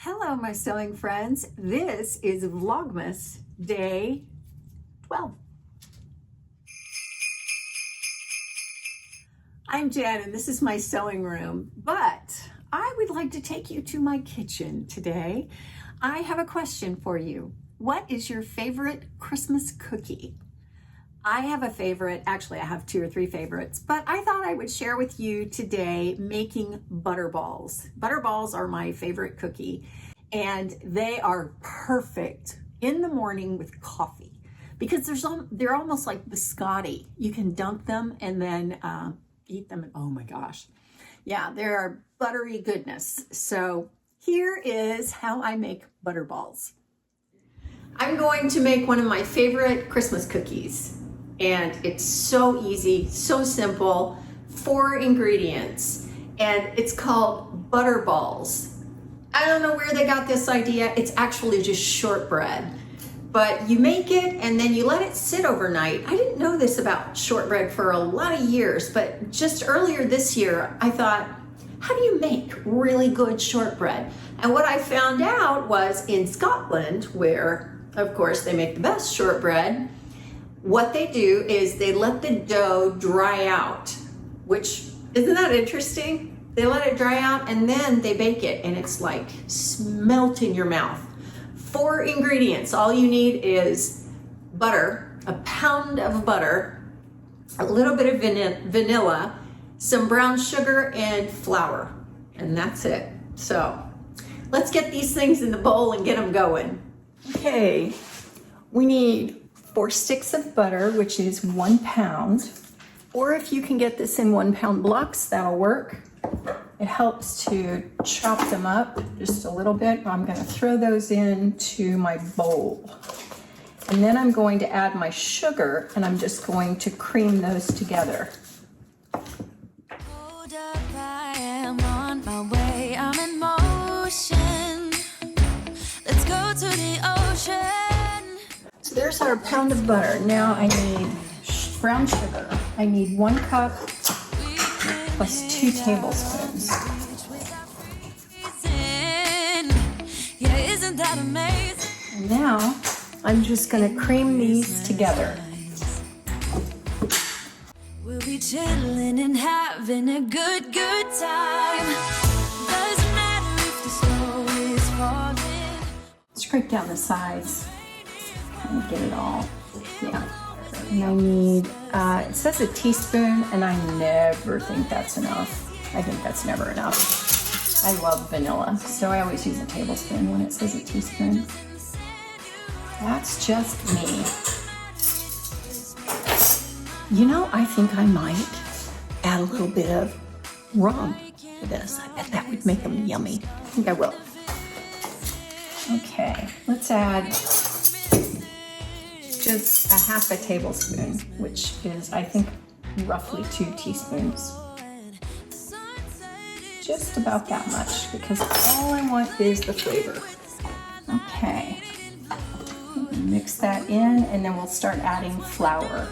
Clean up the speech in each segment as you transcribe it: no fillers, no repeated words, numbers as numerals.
Hello, my sewing friends. This is Vlogmas day 12. I'm Jen and this is my sewing room, but I would like to take you to my kitchen today. I have a question for you. What is your favorite Christmas cookie? I have a favorite, actually I have 2 or 3 favorites, but I thought I would share with you today making butter balls. Butter balls are my favorite cookie and they are perfect in the morning with coffee because they're almost like biscotti. You can dunk them and then eat them and oh my gosh. Yeah, they're buttery goodness. So here is how I make butter balls. I'm going to make one of my favorite Christmas cookies. And it's so easy, so simple, 4 ingredients, and it's called butter balls. I don't know where they got this idea. It's actually just shortbread, but you make it and then you let it sit overnight. I didn't know this about shortbread for a lot of years, but just earlier this year, I thought, how do you make really good shortbread? And what I found out was in Scotland, where of course they make the best shortbread, what they do is they let the dough dry out, which, isn't that interesting? They let it dry out and then they bake it and it's like melt in your mouth. 4 ingredients. All you need is butter, a pound of butter, a little bit of vanilla, some brown sugar and flour, and that's it. So let's get these things in the bowl and get them going. Okay, we need 4 sticks of butter, which is 1 pound, or if you can get this in 1 pound blocks, that'll work. It helps to chop them up just a little bit. I'm going to throw those into my bowl. And then I'm going to add my sugar, and I'm just going to cream those together. Hold up, I am on my way, I'm in motion. Let's go to the ocean. So there's our pound of butter. Now I need brown sugar. I need 1 cup plus 2 tablespoons. Yeah, isn't that amazing? And now I'm just going to cream these together. We'll be chilling and having a good time. Doesn't matter if the snow is falling. Scrape down the sides and get it all. Yeah. And I need, it says a teaspoon, and I never think that's enough. I think that's never enough. I love vanilla, so I always use a tablespoon when it says a teaspoon. That's just me. You know, I think I might add a little bit of rum to this. I bet that would make them yummy. I think I will. Okay, let's add just a ½ tablespoon, which is, I think, roughly 2 teaspoons. Just about that much, because all I want is the flavor. Okay, mix that in, and then we'll start adding flour.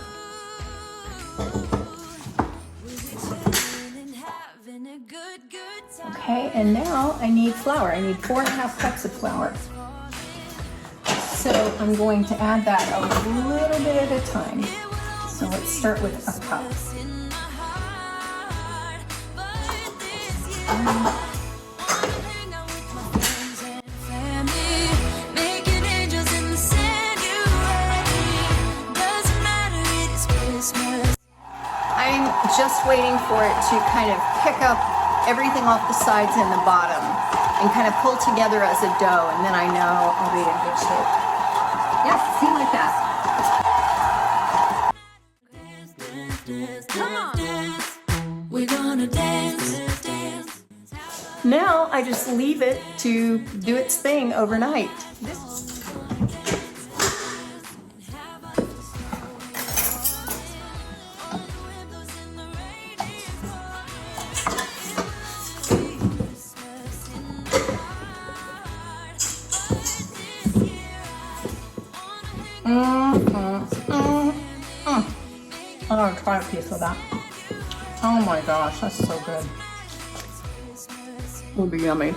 Okay, and now I need flour. I need 4½ cups of flour. So I'm going to add that a little bit at a time. So let's start with a cup. I'm just waiting for it to kind of pick up everything off the sides and the bottom and kind of pull together as a dough, and then I know I'll be in good shape. Yeah, see, like that. Come on. We're gonna dance, dance. Now I just leave it to do its thing overnight. I'm gonna try a piece of that. Oh my gosh, that's so good. Will be yummy.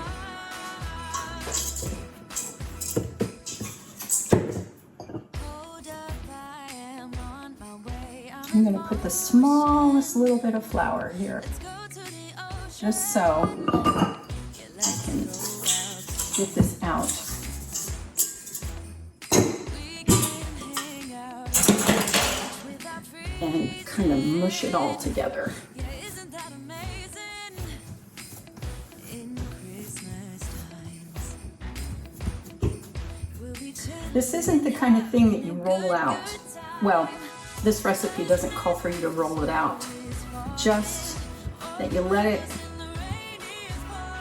I'm going to put the smallest little bit of flour here, just so I can get this out. And kind of mush it all together. This isn't the kind of thing that you roll out. Well, this recipe doesn't call for you to roll it out. Just that you let it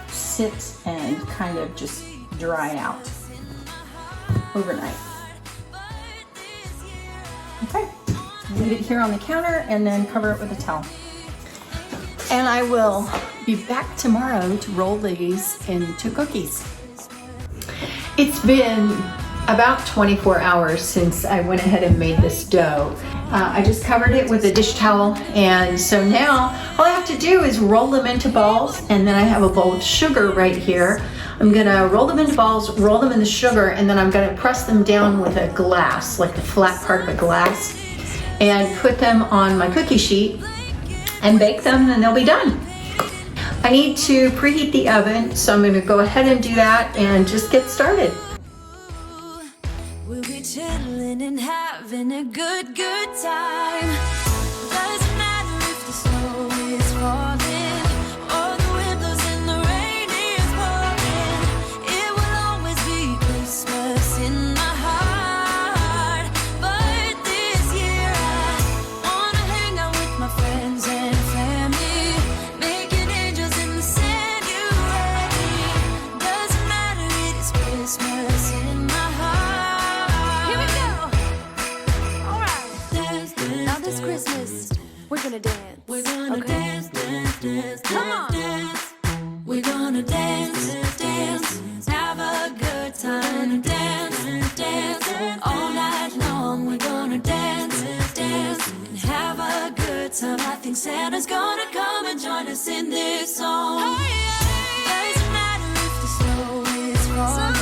sit and kind of just dry out overnight. Okay, leave it here on the counter and then cover it with a towel. And I will be back tomorrow to roll these into cookies. It's been about 24 hours since I went ahead and made this dough. I just covered it with a dish towel, and so now all I have to do is roll them into balls, and then I have a bowl of sugar right here. I'm gonna roll them into balls, roll them in the sugar, and then I'm gonna press them down with a glass, like the flat part of a glass, and put them on my cookie sheet and bake them, and they'll be done. I need to preheat the oven, so I'm gonna go ahead and do that and just get started. We'll be chilling and having a good time. Doesn't matter if the snow is falling or the wind blows and the rain is pouring. It will always be Christmas in my heart. But this year I wanna hang out with my friends and family, making angels in the sanctuary. Doesn't matter, it is Christmas in my heart. Christmas, we're gonna dance. We're gonna dance, dance, dance, come on. Dance. We're gonna dance, dance, have a good time. Dance, dance, all night long. We're gonna dance, dance, and have a good time. I think Santa's gonna come and join us in this song. Oh, yeah. Doesn't matter if the snow is falling.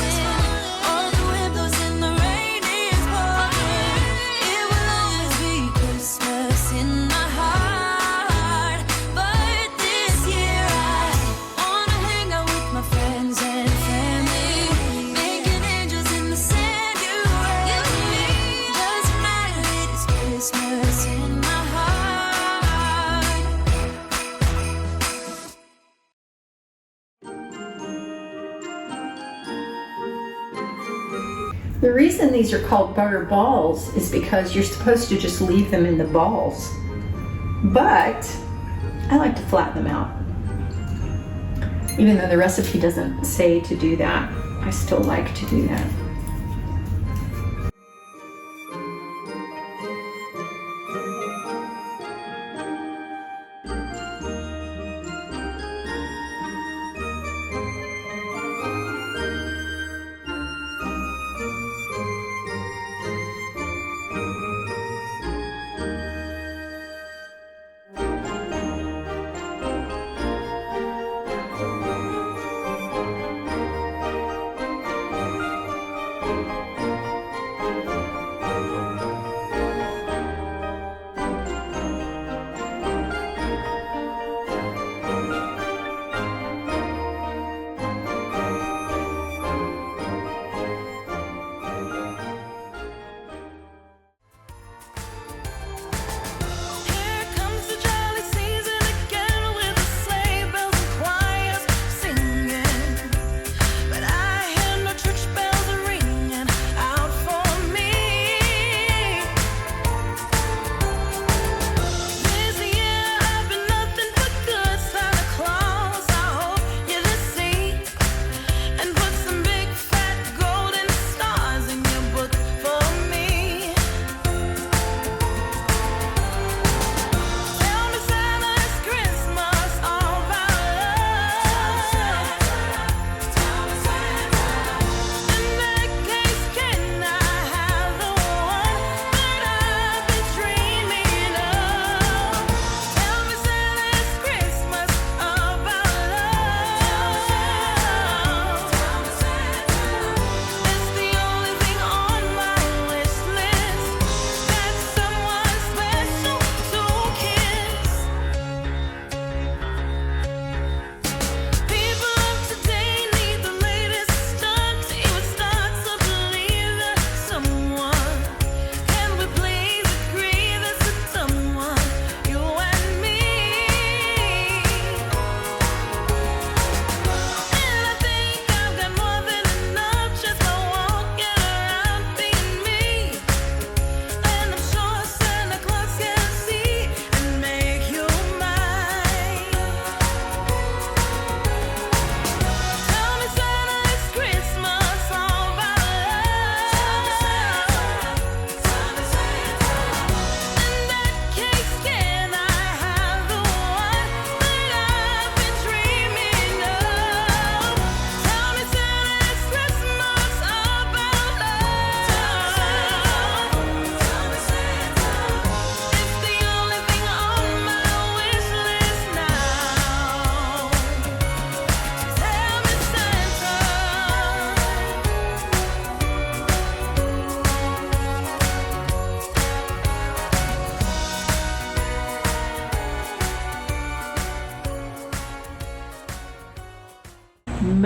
The reason these are called butter balls is because you're supposed to just leave them in the balls. But I like to flatten them out. Even though the recipe doesn't say to do that, I still like to do that.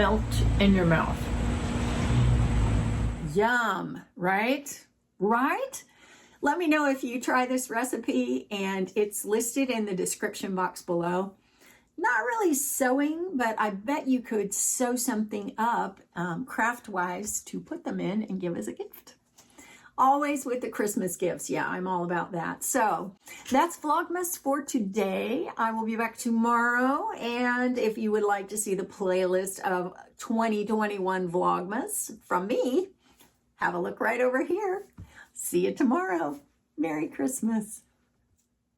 melt in your mouth. Yum, right? Right? Let me know if you try this recipe, and it's listed in the description box below. Not really sewing, but I bet you could sew something up craft-wise to put them in and give as a gift. Always with the Christmas gifts. Yeah, I'm all about that. So that's Vlogmas for today. I will be back tomorrow. And if you would like to see the playlist of 2021 Vlogmas from me, have a look right over here. See you tomorrow. Merry Christmas.